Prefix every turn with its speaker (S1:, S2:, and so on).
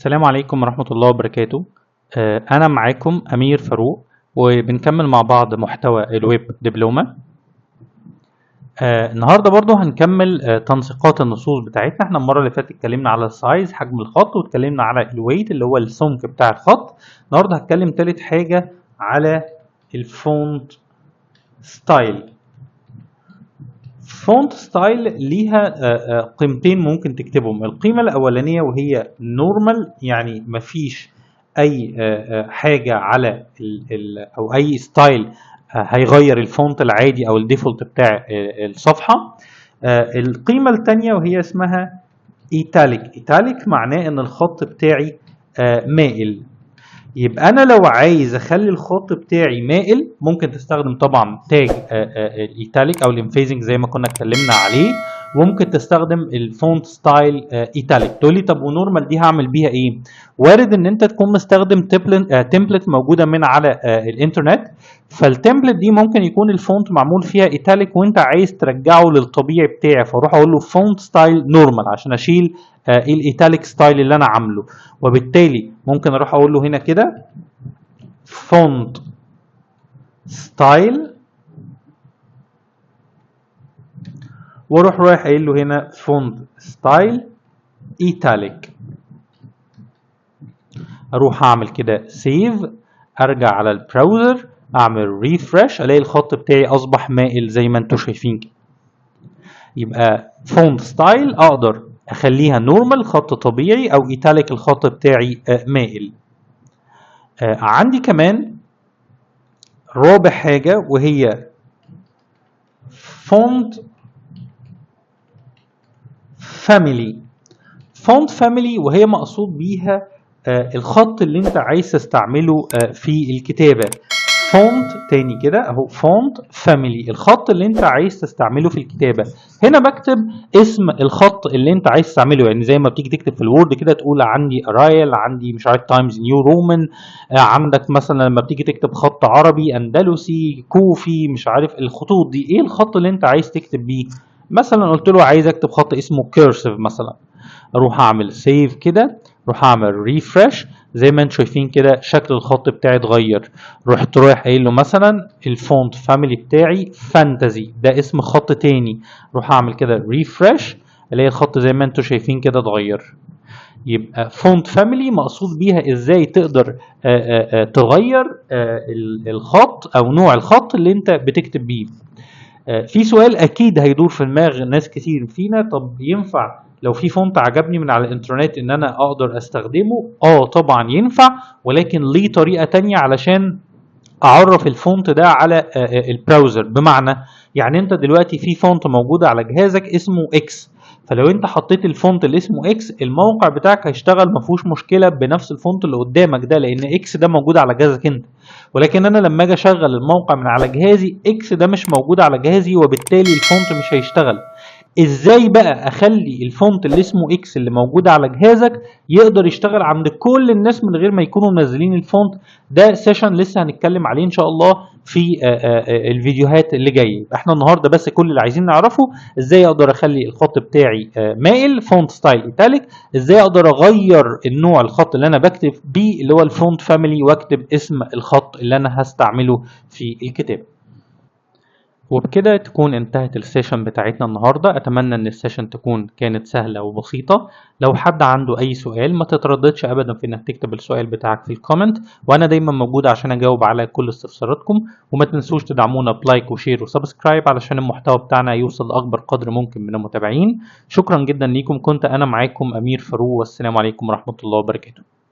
S1: السلام عليكم ورحمة الله وبركاته. أنا معاكم أمير فاروق، وبنكمل مع بعض محتوى الويب دبلومة. النهاردة برضو هنكمل تنسيقات النصوص بتاعتنا. احنا المرة اللي فاتت اتكلمنا على السايز، حجم الخط، واتكلمنا على الويت اللي هو السمك بتاع الخط. النهاردة هتكلم تالت حاجة على الفونت ستايل. فونت ستايل ليها قيمتين ممكن تكتبهم. القيمة الأولانية وهي نورمال، يعني مفيش أي حاجة على أو أي ستايل هيغير الفونت العادي أو الديفولت بتاع الصفحة. القيمة الثانية وهي اسمها إيتاليك. إيتاليك معناه إن الخط بتاعي مائل. يبقى انا لو عايز اخلي الخط بتاعي مائل ممكن تستخدم طبعا تاج الايتاليك او الانفيزنج زي ما كنا اتكلمنا عليه، وممكن تستخدم الفونت ستايل ايتاليك. تقول لي طب ونورمال دي هعمل بيها ايه؟ وارد ان انت تكون مستخدم تمبلت موجوده من على الانترنت، فالتمبلت دي ممكن يكون الفونت معمول فيها ايتاليك وانت عايز ترجعه للطبيعي بتاعي، فاروح اقول له فونت ستايل نورمال عشان اشيل الايتاليك ستايل اللي انا عامله. وبالتالي ممكن اروح اقول له هنا كده فونت ستايل، واروح رايح قايل له هنا فونت ستايل ايتاليك. اروح اعمل كده سيف، ارجع على البراوزر، اعمل ريفرش، الاقي الخط بتاعي اصبح مائل زي ما انتم شايفين كده. يبقى فونت ستايل اقدر اخليها نورمال خط طبيعي، او ايتاليك الخط بتاعي مائل. عندي كمان رابع حاجة وهي فونت فاميلي. فونت فاميلي وهي مقصود بيها الخط اللي انت عايز تستعمله في الكتابة. فونت تاني كده اهو، فونت فاميلي الخط اللي انت عايز تستعمله في الكتابة. هنا بكتب اسم الخط اللي انت عايز تستعمله، يعني زي ما بتيجي تكتب في الوورد كده تقول عندي ارايل، عندي مش عارف تايمز نيو رومان، عندك مثلا لما بتيجي تكتب خط عربي اندلسي كوفي، مش عارف الخطوط دي ايه الخط اللي انت عايز تكتب بيه. مثلا قلت له عايز اكتب خط اسمه كيرسيف مثلا، اروح اعمل سيف كده، اروح اعمل ريفرش، زي ما انتم شايفين كده شكل الخط بتاعي اتغير. رحت رايح قايل له مثلا الفونت فاميلي بتاعي فانتزي، ده اسم خط تاني، اروح اعمل كده ريفرش، الاقي الخط زي ما انتم شايفين كده اتغير. يبقى فونت فاميلي مقصود بيها ازاي تقدر تغير الخط او نوع الخط اللي انت بتكتب بيه. في سؤال اكيد هيدور في دماغ ناس كتير فينا، طب ينفع لو في فونت عجبني من على الانترنت ان انا اقدر استخدمه؟ طبعا ينفع، ولكن ليه طريقة تانية علشان اعرف الفونت ده على البراوزر. بمعنى يعني انت دلوقتي في فونت موجود على جهازك اسمه اكس، فلو انت حطيت الفونت اللي اسمه اكس الموقع بتاعك هيشتغل مفيهوش مشكله بنفس الفونت اللي قدامك ده، لان اكس ده موجود على جهازك انت. ولكن انا لما اجي اشغل الموقع من على جهازي اكس ده مش موجود على جهازي، وبالتالي الفونت مش هيشتغل. ازاي بقى اخلي الفونت اللي اسمه اكس اللي موجود على جهازك يقدر يشتغل عند كل الناس من غير ما يكونوا منزلين الفونت؟ ده سيشن لسه هنتكلم عليه ان شاء الله في الفيديوهات اللي جايه. احنا النهارده بس كل اللي عايزين نعرفه ازاي اقدر اخلي الخط بتاعي مائل فونت ستايل ايتاليك، ازاي اقدر اغير النوع الخط اللي انا بكتب بيه اللي هو الفونت فاميلي، واكتب اسم الخط اللي انا هستعمله في الكتابه. وبكده تكون انتهت السيشن بتاعتنا النهاردة. أتمنى أن السيشن تكون كانت سهلة وبسيطة. لو حد عنده أي سؤال ما تترددش أبدا في أنك تكتب السؤال بتاعك في الكومنت، وأنا دايما موجود عشان أجاوب على كل استفساراتكم. وما تنسوش تدعمونا بلايك وشير وسبسكرايب علشان المحتوى بتاعنا يوصل لأكبر قدر ممكن من المتابعين. شكرا جدا ليكم، كنت أنا معاكم أمير فاروق، والسلام عليكم ورحمة الله وبركاته.